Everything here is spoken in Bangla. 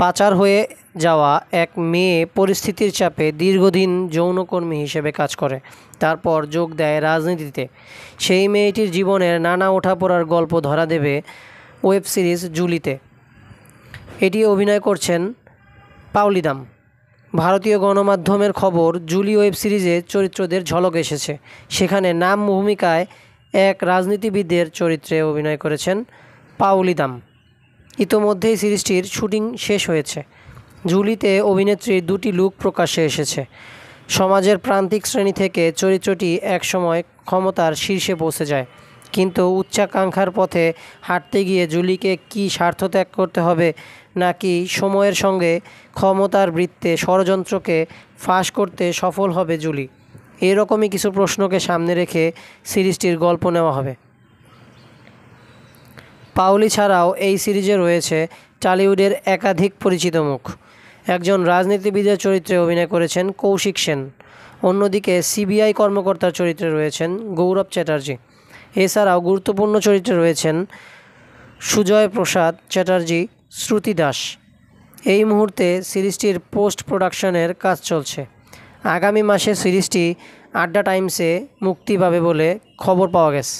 পাচার হয়ে যাওয়া এক মেয়ে পরিস্থিতির চাপে দীর্ঘদিন যৌনকর্মী হিসেবে কাজ করে, তারপর যোগ দেয় রাজনীতিতে। সেই মেয়েটির জীবনের নানা ওঠাপড়ার গল্প ধরা দেবে ওয়েব সিরিজ জুলিতে। এটি অভিনয় করছেন পাওলি দাম। ভারতীয় গণমাধ্যমের খবর, জুলি ওয়েব সিরিজে চরিত্রদের ঝলক এসেছে। সেখানে নাম ভূমিকায় এক রাজনীতিবিদের চরিত্রে অভিনয় করেছেন পাওলি দাম। ইতোমধ্যেই সিরিজটির শুটিং শেষ হয়েছে। জুলিতে অভিনেত্রীর দুটি লুক প্রকাশ্যে এসেছে। সমাজের প্রান্তিক শ্রেণী থেকে চরিত্রটি একসময় ক্ষমতার শীর্ষে পৌঁছে যায়, কিন্তু উচ্চাকাঙ্ক্ষার পথে হাঁটতে গিয়ে জুলিকে কি স্বার্থ ত্যাগ করতে হবে, নাকি সময়ের সঙ্গে ক্ষমতার বৃত্তে ষড়যন্ত্রকে ফাঁস করতে সফল হবে জুলি, এরকমই কিছু প্রশ্নকে সামনে রেখে সিরিজটির গল্প নেওয়া হবে। পাওলি ছাড়াও এই সিরিজে রয়েছে টলিউডের একাধিক পরিচিত মুখ। একজন রাজনীতিবিদের চরিত্রে অভিনয় করেছেন কৌশিক সেন। অন্যদিকে সিবিআই কর্মকর্তার চরিত্রে রয়েছেন গৌরব চ্যাটার্জি। এছাড়াও গুরুত্বপূর্ণ চরিত্রে রয়েছেন সুজয় প্রসাদ চ্যাটার্জি, শ্রুতি দাস। এই মুহূর্তে সিরিজটির পোস্ট প্রোডাকশনের কাজ চলছে। আগামী মাসে সিরিজটি আড্ডা টাইমসে মুক্তি পাবে বলে খবর পাওয়া গেছে।